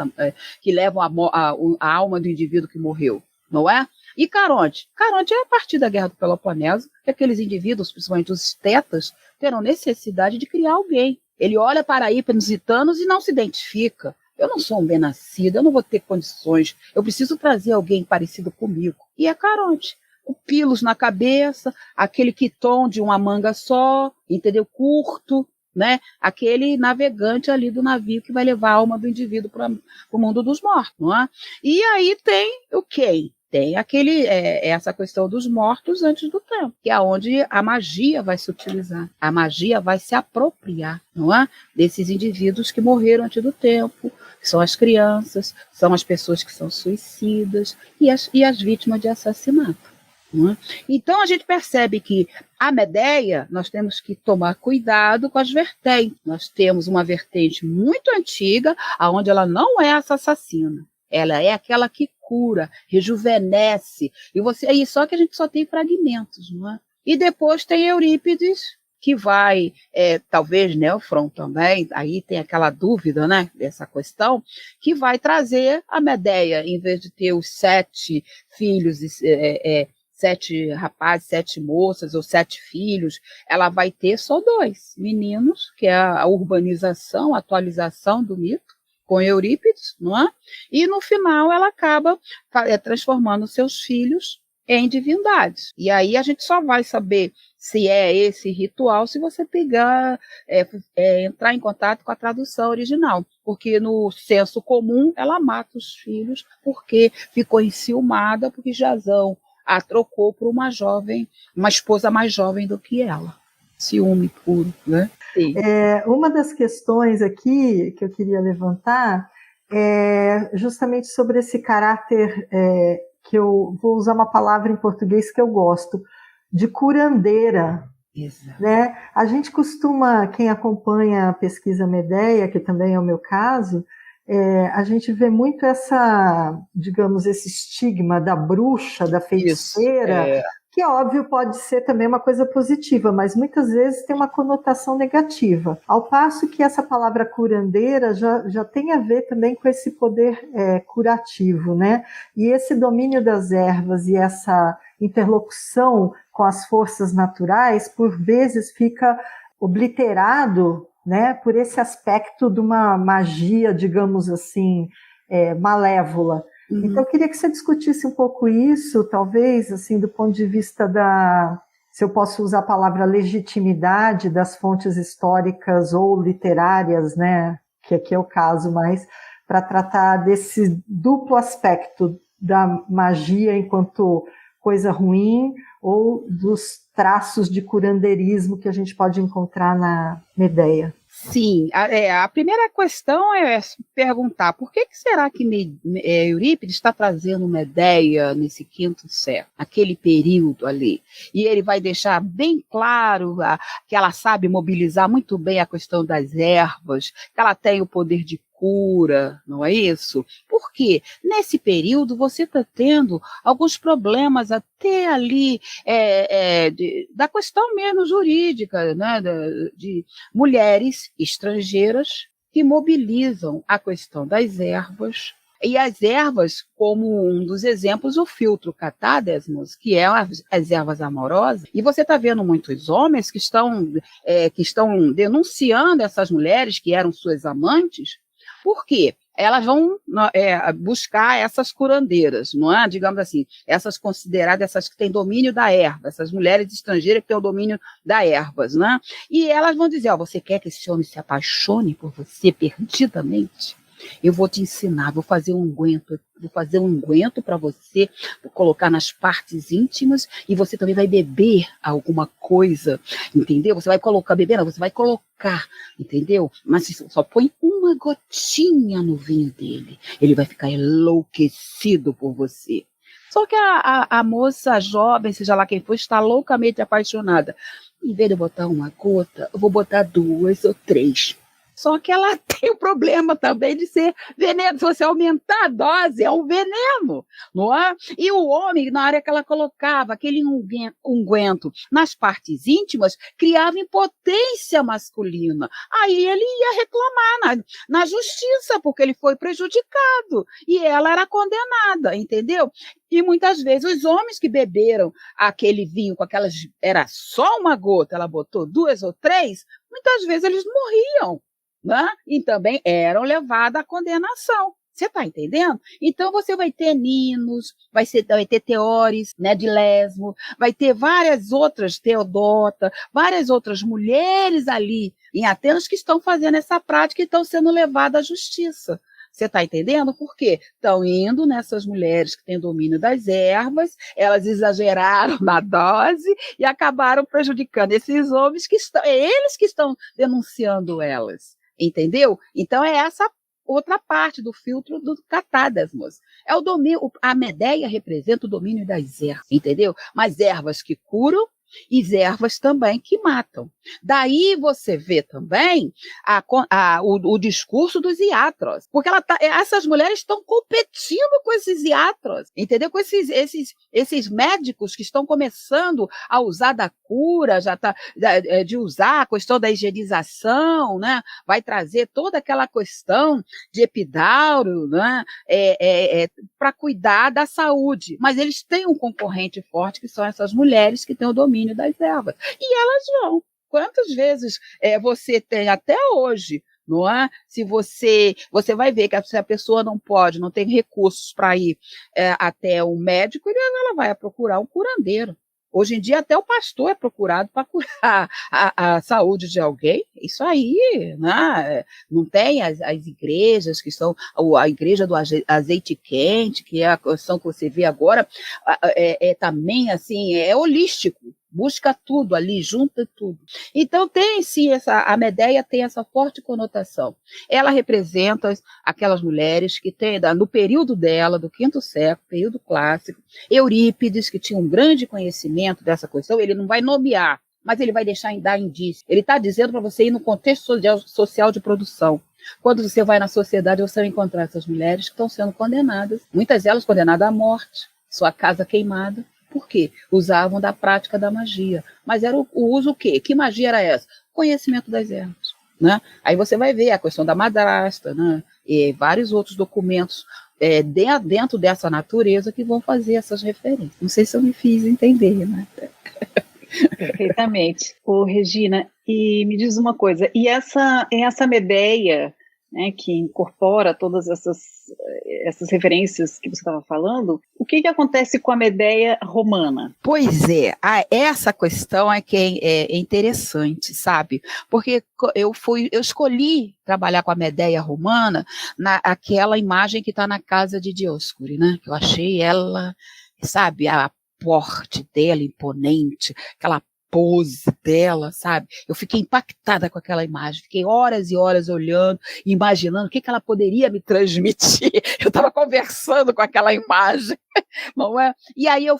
que levam a alma do indivíduo que morreu, não é? E Caronte? Caronte é a partir da Guerra do Peloponeso que aqueles indivíduos, principalmente os estetas, terão necessidade de criar alguém. Ele olha para Hippias e Thânatos e não se identifica. Eu não sou um bem-nascido, eu não vou ter condições, eu preciso trazer alguém parecido comigo. E é Caronte. pupilos na cabeça, aquele quiton de uma manga só, entendeu? Curto, né? Aquele navegante ali do navio que vai levar a alma do indivíduo para o mundo dos mortos, não é? E aí tem o quê? Tem essa questão dos mortos antes do tempo, que é onde a magia vai se utilizar, a magia vai se apropriar, não é? Desses indivíduos que morreram antes do tempo, que são as crianças, são as pessoas que são suicidas e as vítimas de assassinato. Não é? Então a gente percebe que a Medéia, nós temos que tomar cuidado com as vertentes. Nós temos uma vertente muito antiga, onde ela não é essa assassina. Ela é aquela que cura, rejuvenesce. Só que a gente só tem fragmentos, não é? E depois tem Eurípides, que vai, talvez Néfron também, aí tem aquela dúvida, né, dessa questão, que vai trazer a Medéia, em vez de ter os 7 filhos, 7 rapazes, 7 moças ou 7 filhos, ela vai ter só 2 meninos, que é a urbanização, a atualização do mito, com Eurípides, não é? E no final ela acaba transformando seus filhos em divindades. E aí a gente só vai saber se é esse ritual se você entrar em contato com a tradução original, porque no senso comum ela mata os filhos porque ficou enciumada, porque Jasão a trocou por uma esposa mais jovem do que ela. Ciúme puro, né? Uma das questões aqui que eu queria levantar é justamente sobre esse caráter, que eu vou usar uma palavra em português que eu gosto, de curandeira. Exato. Né? A gente costuma, quem acompanha a pesquisa Medéia, que também é o meu caso, a gente vê muito esse estigma da bruxa, da feiticeira, que é óbvio pode ser também uma coisa positiva, mas muitas vezes tem uma conotação negativa. Ao passo que essa palavra curandeira já tem a ver também com esse poder curativo, né? E esse domínio das ervas e essa interlocução com as forças naturais, por vezes fica obliterado, né, por esse aspecto de uma magia, digamos assim, malévola. Uhum. Então, eu queria que você discutisse um pouco isso, talvez, assim, do ponto de vista se eu posso usar a palavra legitimidade das fontes históricas ou literárias, né, que aqui é o caso, mas para tratar desse duplo aspecto da magia enquanto coisa ruim ou dos traços de curandeirismo que a gente pode encontrar na Medéia. Sim, a primeira questão é perguntar por que será que Eurípides está trazendo Medéia nesse 5º século, aquele período ali, e ele vai deixar bem claro que ela sabe mobilizar muito bem a questão das ervas, que ela tem o poder de cura, não é isso? Porque nesse período você está tendo alguns problemas até ali da questão mesmo jurídica, né, de mulheres estrangeiras que mobilizam a questão das ervas. E as ervas, como um dos exemplos, o filtro catádesmos, que é as ervas amorosas. E você está vendo muitos homens que estão denunciando essas mulheres que eram suas amantes. Por quê? Elas vão buscar essas curandeiras, não é? Digamos assim, essas consideradas, essas que têm domínio da erva, essas mulheres estrangeiras que têm o domínio das ervas, né? E elas vão dizer, você quer que esse homem se apaixone por você perdidamente? Eu vou te ensinar, vou fazer um unguento para você, vou colocar nas partes íntimas e você também vai beber alguma coisa, entendeu? Você vai você vai colocar, entendeu? Mas só põe uma gotinha no vinho dele, ele vai ficar enlouquecido por você. Só que a moça jovem, seja lá quem for, está loucamente apaixonada. Em vez de eu botar uma gota, eu vou botar 2 ou 3. Só que ela tem o problema também de ser veneno. Se você aumentar a dose, é um veneno, não é? E o homem, na hora que ela colocava aquele unguento nas partes íntimas, criava impotência masculina. Aí ele ia reclamar na justiça, porque ele foi prejudicado. E ela era condenada, entendeu? E muitas vezes os homens que beberam aquele vinho com aquelas... Era só uma gota, ela botou 2 ou 3, muitas vezes eles morriam. Né? E também eram levados à condenação. Você está entendendo? Então você vai ter Ninos, vai ter Teores, né, de Lesbo, vai ter várias outras, Teodota, várias outras mulheres ali em Atenas que estão fazendo essa prática e estão sendo levadas à justiça. Você está entendendo? Por quê? Estão indo nessas mulheres que têm domínio das ervas, elas exageraram na dose e acabaram prejudicando esses homens que estão, eles que estão denunciando elas. Entendeu? Então é essa outra parte do filtro do catádasmos. É o domínio, a Medeia representa o domínio das ervas, entendeu? Mas ervas que curam e ervas também que matam. Daí você vê também o discurso dos iatros, porque essas mulheres estão competindo com esses iatros, entendeu? Com esses médicos que estão começando a usar da cura, de usar a questão da higienização, né? Vai trazer toda aquela questão de epidauro, né? Para cuidar da saúde. Mas eles têm um concorrente forte, que são essas mulheres que têm o domínio das ervas. E elas vão. Quantas vezes você tem até hoje, não é? Se você vai ver que se a pessoa não tem recursos para ir até um médico, ela vai procurar um curandeiro. Hoje em dia, até o pastor é procurado para curar a saúde de alguém. Isso aí, né? Não tem as igrejas, que são a igreja do azeite quente, que é a questão que você vê agora, também assim, é holístico. Busca tudo ali, junta tudo. Então, tem sim, a Medeia tem essa forte conotação. Ela representa aquelas mulheres que têm, no período dela, do V século, período clássico, Eurípides, que tinha um grande conhecimento dessa questão, ele não vai nomear, mas ele vai dar indício. Ele está dizendo para você ir no contexto social de produção. Quando você vai na sociedade, você vai encontrar essas mulheres que estão sendo condenadas, muitas delas condenadas à morte, sua casa queimada. Por quê? Usavam da prática da magia. Mas era o uso o quê? Que magia era essa? Conhecimento das ervas. Né? Aí você vai ver a questão da madrasta, né? E vários outros documentos dentro dessa natureza que vão fazer essas referências. Não sei se eu me fiz entender, né? Perfeitamente. Regina, e me diz uma coisa, e essa Medeia, né, que incorpora todas essas referências que você estava falando, o que acontece com a Medeia romana? Pois é, essa questão é que é interessante, sabe? Porque eu escolhi trabalhar com a Medeia romana aquela imagem que está na casa de Dioscuri, né? Que eu achei ela, sabe, a porte dela, imponente, aquela pose dela, sabe? Eu fiquei impactada com aquela imagem, fiquei horas e horas olhando, imaginando o que ela poderia me transmitir. Eu estava conversando com aquela imagem, não é? E aí eu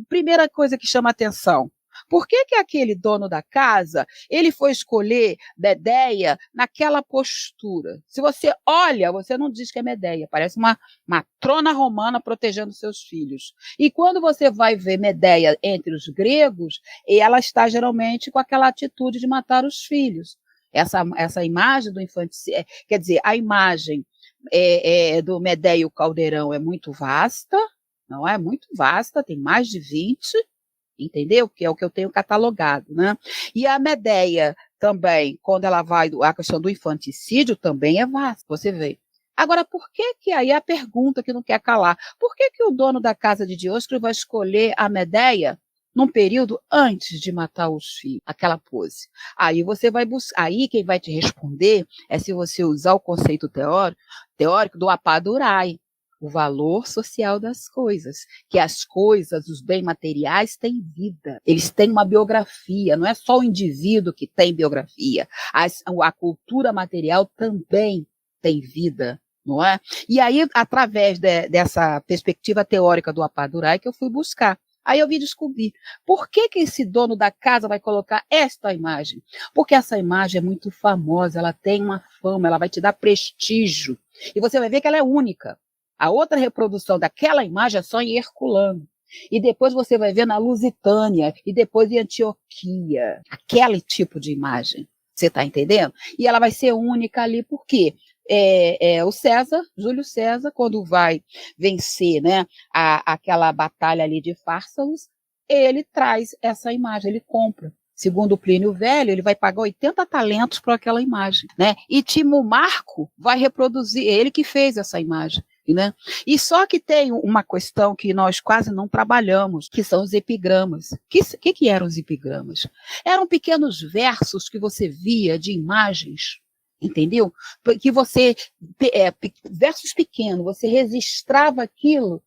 primeira coisa que chama atenção, por que aquele dono da casa, ele foi escolher Medeia naquela postura? Se você olha, você não diz que é Medeia, parece uma matrona romana protegendo seus filhos. E quando você vai ver Medeia entre os gregos, ela está geralmente com aquela atitude de matar os filhos. Essa imagem do infanticídio, quer dizer, a imagem do Medeia o Caldeirão é muito vasta, não é? Muito vasta, tem mais de 20, entendeu? Que é o que eu tenho catalogado, né? E a Medeia também, quando ela vai, a questão do infanticídio também é vasta, você vê. Agora, por que aí a pergunta que não quer calar, por que o dono da casa de Dioscuri vai escolher a Medeia num período antes de matar os filhos, aquela pose? Aí você vai buscar, aí quem vai te responder é se você usar o conceito teórico do apadurai, o valor social das coisas, que as coisas, os bens materiais têm vida, eles têm uma biografia, não é só o indivíduo que tem biografia, a cultura material também tem vida, não é? E aí, através dessa perspectiva teórica do apadurai que eu fui buscar. Aí eu vim descobrir, por que esse dono da casa vai colocar esta imagem? Porque essa imagem é muito famosa, ela tem uma fama, ela vai te dar prestígio, e você vai ver que ela é única. A outra reprodução daquela imagem é só em Herculano. E depois você vai ver na Lusitânia, e depois em Antioquia. Aquele tipo de imagem. Você está entendendo? E ela vai ser única ali, por quê? O César, Júlio César, quando vai vencer, né, aquela batalha ali de Fársalos, ele traz essa imagem, ele compra. segundo o Plínio Velho, ele vai pagar 80 talentos por aquela imagem, né? E Timo Marco vai reproduzir, ele que fez essa imagem. Né? E só que tem uma questão que nós quase não trabalhamos, que são os epigramas. Que eram os epigramas? Eram pequenos versos que você via de imagens, entendeu? Que você, versos pequenos, você registrava aquilo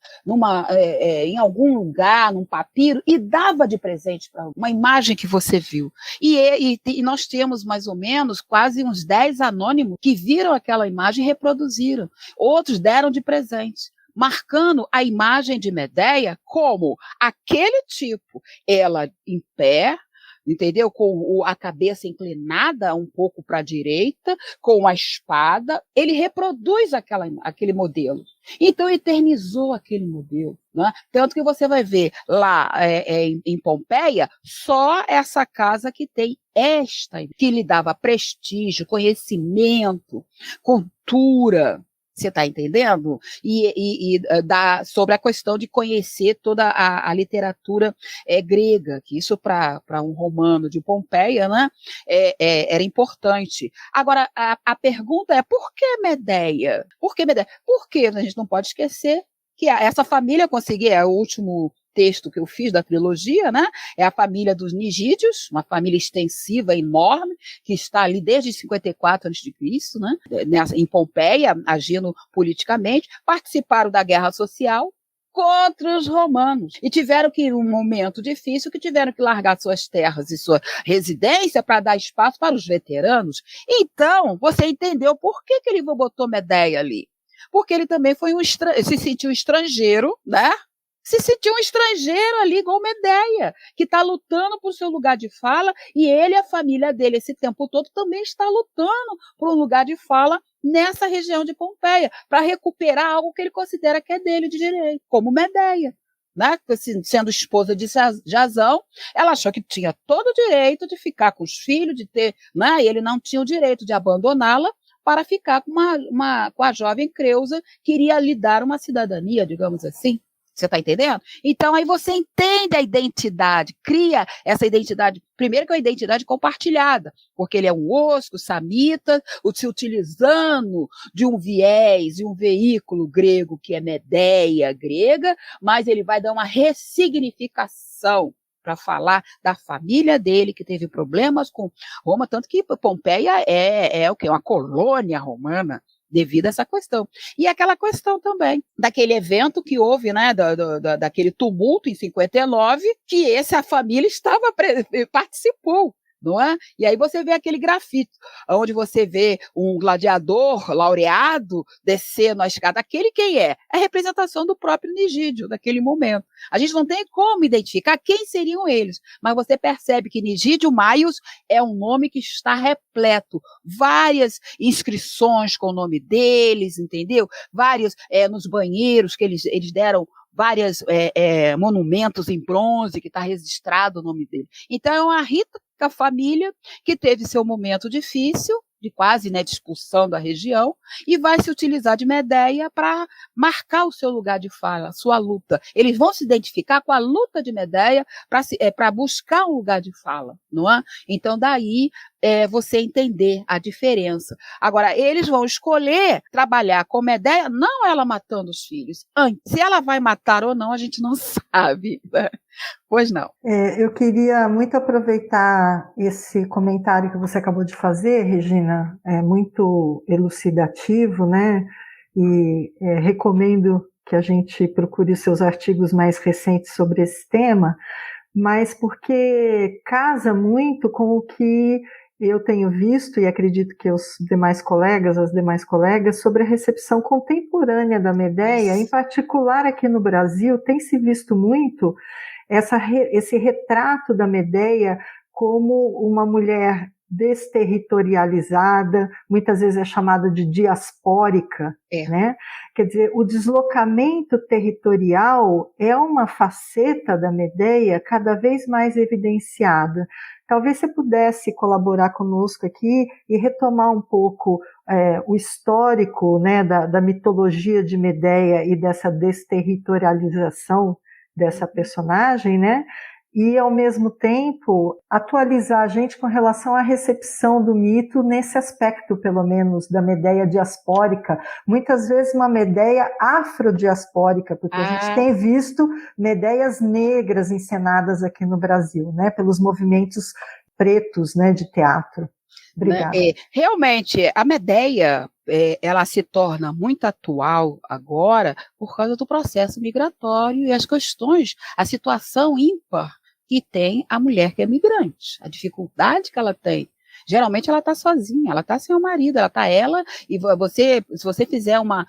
em algum lugar, num papiro, e dava de presente para uma imagem que você viu. E nós temos mais ou menos quase uns 10 anônimos que viram aquela imagem e reproduziram. Outros deram de presente, marcando a imagem de Medeia como aquele tipo, ela em pé, entendeu? Com a cabeça inclinada um pouco para a direita, com a espada, ele reproduz aquele modelo. Então, eternizou aquele modelo. Né? Tanto que você vai ver lá em Pompeia, só essa casa que tem que lhe dava prestígio, conhecimento, cultura. Você está entendendo? Sobre a questão de conhecer toda a literatura grega, que isso para um romano de Pompeia, né, era importante. Agora, a pergunta é, por que Medeia? Por que Medeia? Porque a gente não pode esquecer que essa família conseguiu, é o último texto que eu fiz da trilogia, né? É a família dos Nigídios, uma família extensiva, enorme, que está ali desde 54 a.C., né? Em Pompeia, agindo politicamente, participaram da guerra social contra os romanos e tiveram que, num momento difícil, que tiveram que largar suas terras e sua residência para dar espaço para os veteranos. Então, você entendeu por que ele botou Medeia ali? Porque ele também se sentiu estrangeiro, né? Se sentiu um estrangeiro ali, igual Medeia, que está lutando por seu lugar de fala, e ele e a família dele, esse tempo todo, também está lutando por um lugar de fala nessa região de Pompeia, para recuperar algo que ele considera que é dele de direito, como Medeia. Né? Sendo esposa de Jasão, ela achou que tinha todo o direito de ficar com os filhos, de ter, né? E ele não tinha o direito de abandoná-la para ficar com a jovem Creusa, que iria lhe dar uma cidadania, digamos assim. Você está entendendo? Então, aí você entende a identidade, cria essa identidade, primeiro que é uma identidade compartilhada, porque ele é um osco, samita, se utilizando de um viés, de um veículo grego, que é Medeia grega, mas ele vai dar uma ressignificação para falar da família dele, que teve problemas com Roma, tanto que Pompeia é o quê? Uma colônia romana, devido a essa questão. E aquela questão também, daquele evento que houve, né, daquele tumulto em 59, que a família participou. Não é? E aí você vê aquele grafite, onde você vê um gladiador laureado descendo a escada. Aquele quem é? É a representação do próprio Nigídio, daquele momento. A gente não tem como identificar quem seriam eles, mas você percebe que Nigídio Maius é um nome que está repleto. Várias inscrições com o nome deles, entendeu? Vários nos banheiros que eles deram vários monumentos em bronze que está registrado o nome dele. Então é uma rica família que teve seu momento difícil, de quase, né, de expulsão da região, e vai se utilizar de Medeia para marcar o seu lugar de fala, a sua luta. Eles vão se identificar com a luta de Medeia para buscar um lugar de fala, não é? Então, daí você entender a diferença. Agora, eles vão escolher trabalhar com Medeia, não ela matando os filhos. Se ela vai matar ou não, a gente não sabe, né? Pois não. Eu queria muito aproveitar esse comentário que você acabou de fazer, Regina, é muito elucidativo, né? E recomendo que a gente procure os seus artigos mais recentes sobre esse tema, mas porque casa muito com o que eu tenho visto, e acredito que as demais colegas, sobre a recepção contemporânea da Medeia, em particular aqui no Brasil, tem se visto muito esse retrato da Medeia como uma mulher desterritorializada, muitas vezes é chamada de diaspórica, né? Quer dizer, o deslocamento territorial é uma faceta da Medeia cada vez mais evidenciada. Talvez você pudesse colaborar conosco aqui e retomar um pouco o histórico, né, da mitologia de Medeia e dessa desterritorialização dessa personagem, né? e, ao mesmo tempo, atualizar a gente com relação à recepção do mito nesse aspecto, pelo menos, da Medeia diaspórica, muitas vezes uma Medeia afrodiaspórica, porque a gente tem visto Medeias negras encenadas aqui no Brasil, né, pelos movimentos pretos, né, de teatro. Obrigada. Realmente, a Medeia, ela se torna muito atual agora por causa do processo migratório e as questões, a situação ímpar que tem a mulher que é migrante, a dificuldade que ela tem. Geralmente ela está sozinha, ela está sem o marido, e se você fizer uma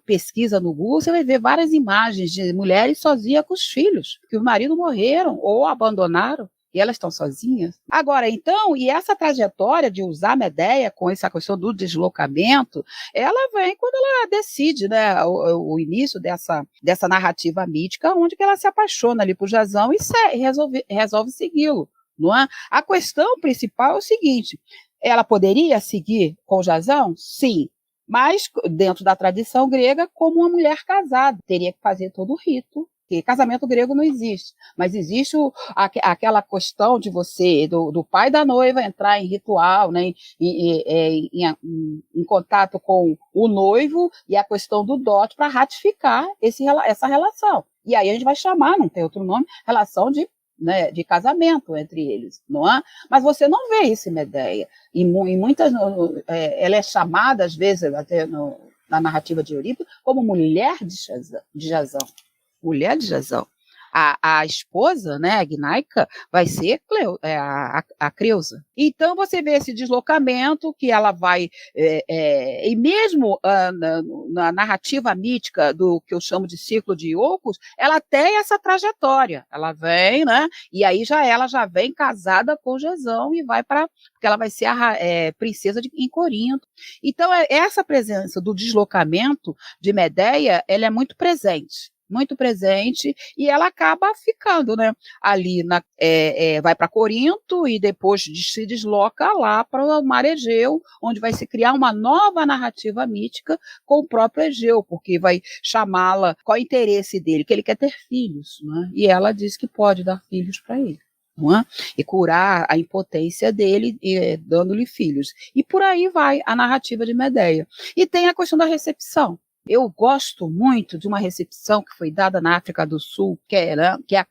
pesquisa no Google, você vai ver várias imagens de mulheres sozinhas com os filhos, que os maridos morreram ou abandonaram, e elas estão sozinhas. Agora, então, e essa trajetória de usar a Medeia com essa questão do deslocamento, ela vem quando ela decide, né, o início dessa narrativa mítica, onde que ela se apaixona ali por Jazão e resolve segui-lo. Não é? A questão principal é o seguinte: ela poderia seguir com Jazão? Sim, mas dentro da tradição grega, como uma mulher casada, teria que fazer todo o rito. Porque casamento grego não existe, mas existe aquela questão de você, do pai da noiva entrar em ritual, né, em contato com o noivo, e a questão do dote para ratificar essa relação. E aí a gente vai chamar, não tem outro nome, relação de casamento entre eles, não é? Mas você não vê isso em Medeia. E muitas, ela é chamada, às vezes, até na narrativa de Eurípides, como mulher de Jazão. Mulher de Jazão. A esposa, né, a Gnaica, vai ser a Creusa. Então, você vê esse deslocamento que ela vai, e mesmo na narrativa mítica do que eu chamo de ciclo de Iolcos, ela tem essa trajetória. Ela vem, né, e aí ela já vem casada com Jazão e vai porque ela vai ser a princesa em Corinto. Então, essa presença do deslocamento de Medeia, ela é muito presente, e ela acaba ficando, né, ali, vai para Corinto e depois se desloca lá para o Mar Egeu, onde vai se criar uma nova narrativa mítica com o próprio Egeu, porque vai chamá-la, qual é o interesse dele? Que ele quer ter filhos, né? E ela diz que pode dar filhos para ele. Não é? E curar a impotência dele, dando-lhe filhos. E por aí vai a narrativa de Medeia. E tem a questão da recepção. Eu gosto muito de uma recepção que foi dada na África do Sul, que é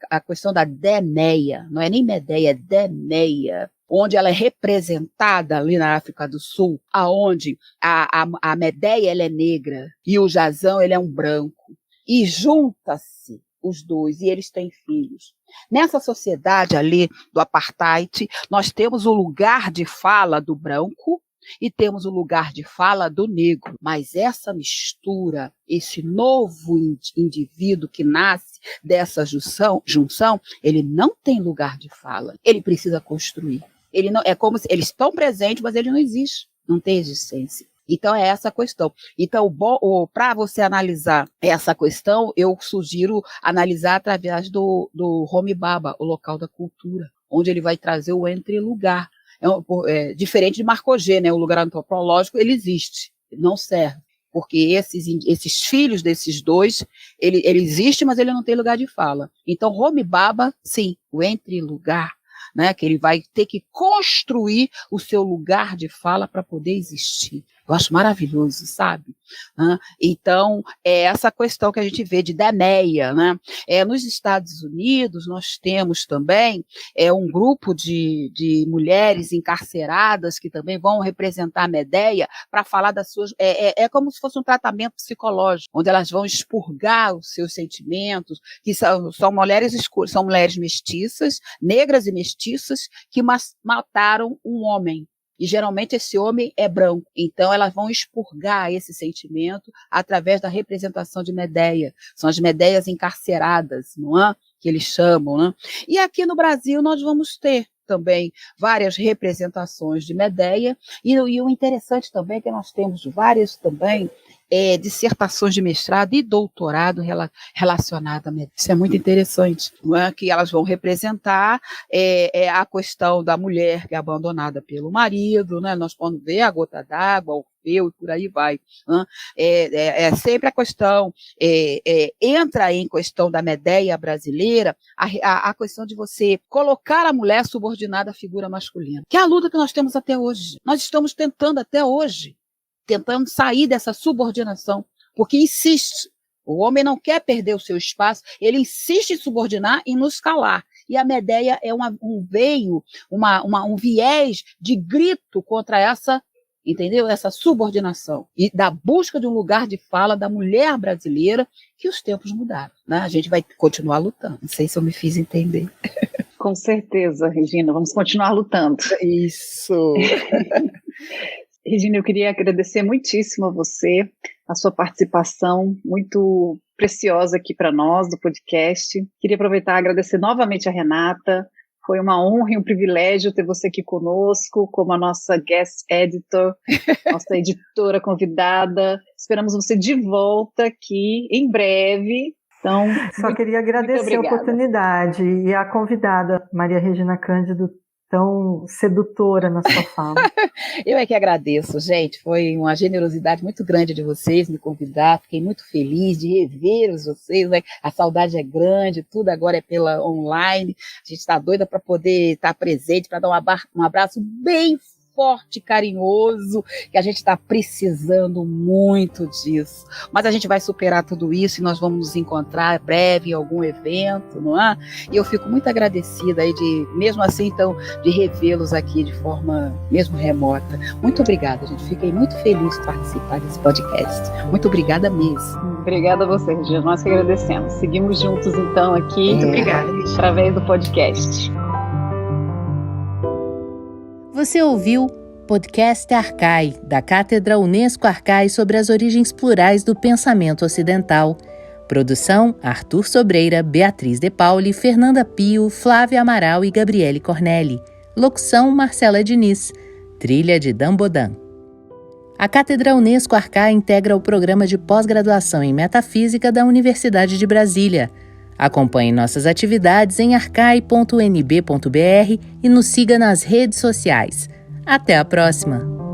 a questão da Demeia, não é nem Medeia, é Demeia, onde ela é representada ali na África do Sul, aonde a Medeia ela é negra e o Jazão ele é um branco, e junta-se os dois, e eles têm filhos. Nessa sociedade ali do apartheid, nós temos o lugar de fala do branco, e temos o lugar de fala do negro, mas essa mistura, esse novo indivíduo que nasce dessa junção, ele não tem lugar de fala, ele precisa construir. Ele não, é como se eles estão presentes, mas ele não existe, não tem existência. Então é essa a questão. Então, para você analisar essa questão, eu sugiro analisar através do Homi Bhabha, o local da cultura, onde ele vai trazer o entre-lugar. Diferente de Marcogê, né? O lugar antropológico, ele existe, não serve, porque esses filhos desses dois, ele existe, mas ele não tem lugar de fala. Então, Homi Bhabha, sim, o entre-lugar, né? Que ele vai ter que construir o seu lugar de fala para poder existir. Eu acho maravilhoso, sabe? Então, é essa questão que a gente vê de Demeia, né? Nos Estados Unidos, nós temos também um grupo de mulheres encarceradas que também vão representar a Medeia para falar das suas... É como se fosse um tratamento psicológico, onde elas vão expurgar os seus sentimentos, que são mulheres mestiças, negras e mestiças, que mataram um homem. E geralmente esse homem é branco. Então elas vão expurgar esse sentimento através da representação de Medeia. São as Medeias encarceradas, não é? Que eles chamam, né? E aqui no Brasil nós vamos ter também várias representações de Medeia. E o interessante também é que nós temos várias também dissertações de mestrado e doutorado relacionadas a medicina. Isso é muito interessante, não é? Que elas vão representar a questão da mulher que é abandonada pelo marido, né? Nós podemos ver a gota d'água, o Orfeu e por aí vai. Sempre a questão, entra em questão da Medéia brasileira, a questão de você colocar a mulher subordinada à figura masculina, que é a luta que nós temos até hoje. Nós estamos tentando até hoje, tentando sair dessa subordinação, porque insiste. O homem não quer perder o seu espaço, ele insiste em subordinar e nos calar. E a Medéia é um viés de grito contra essa, entendeu? Essa subordinação e da busca de um lugar de fala da mulher brasileira, que os tempos mudaram, né? A gente vai continuar lutando. Não sei se eu me fiz entender. Com certeza, Regina, vamos continuar lutando. Isso. Regina, eu queria agradecer muitíssimo a você, a sua participação muito preciosa aqui para nós do podcast. Queria aproveitar e agradecer novamente a Renata. Foi uma honra e um privilégio ter você aqui conosco, como a nossa guest editor, nossa editora convidada. Esperamos você de volta aqui em breve. Então, só queria agradecer a oportunidade e a convidada, Maria Regina Cândido, tão sedutora na sua fala. Eu é que agradeço, gente. Foi uma generosidade muito grande de vocês me convidar. Fiquei muito feliz de rever vocês, né? A saudade é grande, tudo agora é pela online. A gente está doida para poder estar presente, para dar um abraço bem forte, carinhoso, que a gente está precisando muito disso. Mas a gente vai superar tudo isso e nós vamos nos encontrar breve em algum evento, não é? E eu fico muito agradecida aí mesmo assim, então, de revê-los aqui de forma mesmo remota. Muito obrigada, gente. Fiquei muito feliz de participar desse podcast. Muito obrigada mesmo. Obrigada a você, Regina. Nós que agradecemos. Seguimos juntos, então, aqui. Muito obrigada, Regina. Através do podcast. Você ouviu Podcast Arcai, da Cátedra Unesco Arcai sobre as origens plurais do pensamento ocidental. Produção: Arthur Sobreira, Beatriz De Pauli, Fernanda Pio, Flávia Amaral e Gabriele Cornelli. Locução: Marcela Diniz. Trilha de Dan Bodan. A Cátedra Unesco Arcai integra o programa de pós-graduação em Metafísica da Universidade de Brasília. Acompanhe nossas atividades em arcai.unb.br e nos siga nas redes sociais. Até a próxima!